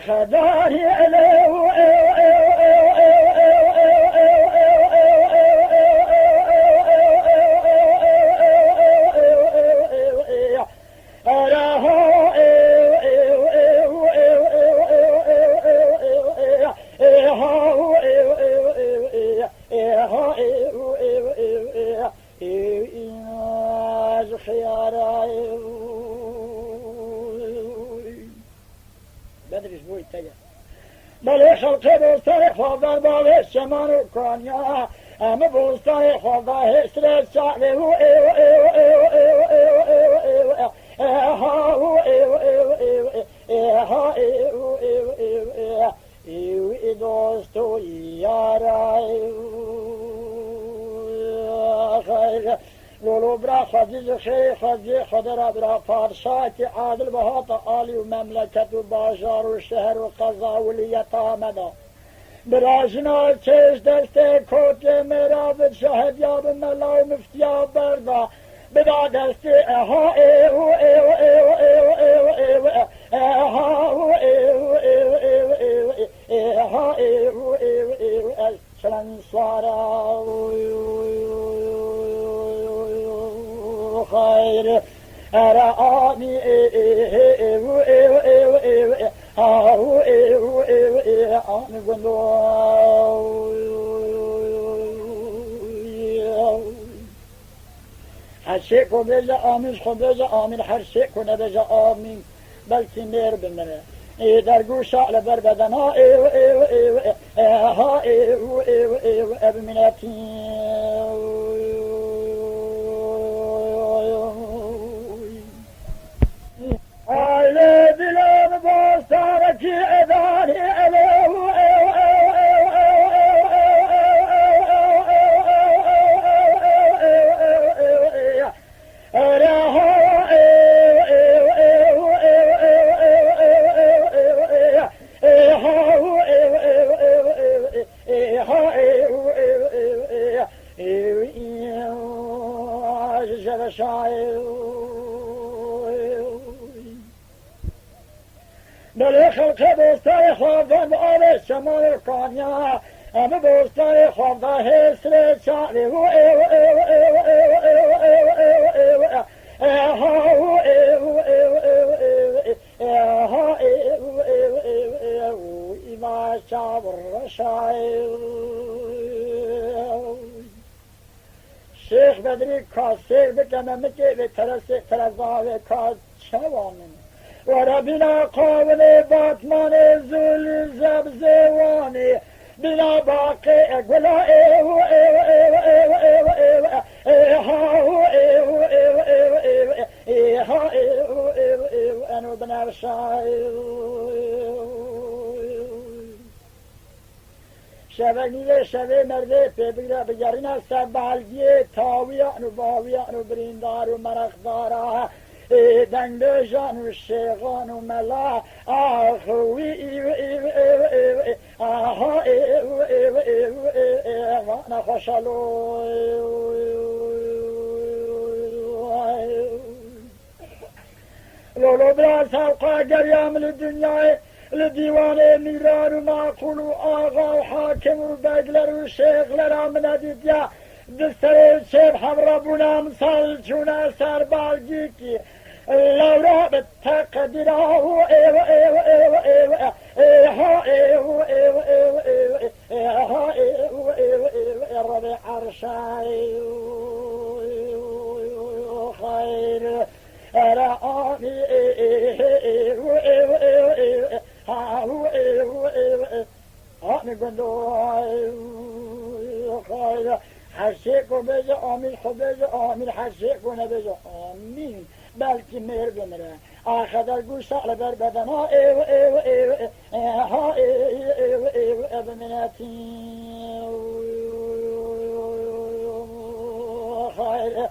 خداني بدرش بوي تجا بلي خلقي بوستاني خوضان بالي الشمان وكانيا اما بوستاني خوضان هسرت شعلي دوستو ياراي خير لولو برا خديج خير خديج خدرا برا فارشاتي عادل بهاتا آلي ومملكة وباجار والشهر وقضاء واليتامدا براجنا چش دسته کوت مرابط شهد یاب ملا و مفتیا بردا بدا دسته اها ایو ایو ایو ایو ایو ایو اها ایو ایو ایو ایو اها ایو ایو ایو چلن سوارا خير أراني إيو إيو إيو إيو إيو إيو إيو إيو أنا قلوا حسيكو بيجا آمين خو بيجا آمين حسيكو نبيجا آمين بلكي مير بمنا در گوشا لبر بدنا إيو إيو إيو إيو إيو إيو إيو أبمناتي على بلاد باستارك أذاني ألو بلي خلقي بوستاني خوضان بآلي الشمال القانيا اما بوستاني خوضان هسرت شعري ايو ايو ايو ايو ايو ايو ايو ايو ايو ايو ايو إما شعب الرشاي شيخ بدري كاس سير بكمامتي بترسي ترزاوي كاس شوانن وربنا قاوني باتمان زول زبزواني بلا باقي اقولا ايو ايو ايو ايو ايو ايو ايو ايو ايو ايو ايو ايو ايو انا بنا شاي شبني شبه مرده بيبقى بجارنا سبالجي تاويان وباويان وبريندار ومرخدارا دنگ جان و شیغان و ملا آخوی ایو ایو ایو ایو آها ایو ایو ایو ایو وانا خوشالو لولو برا سوقا گریام لدنیای لدیوان میران و معقول و آغا و حاکم و بگلر و شیغلر آمنه دیدیا دستر شیب حمرا بونا مثال چونه سربالگی کی لورا بالتقدير ايو ايو ايو ايو ايو ايو ايو ايو ايو ايو الربيع عرشاي خير رآني ايو ايو ايو ايو ايو ايو انا قلوا خير حسيكو بيجا آمين خبيجا آمين حسيكو نبيجا آمين بلكي مير بمرا آخذ القوشة لبر بدنا ايو ايو ايو ايو ايو ايو ابناتي خير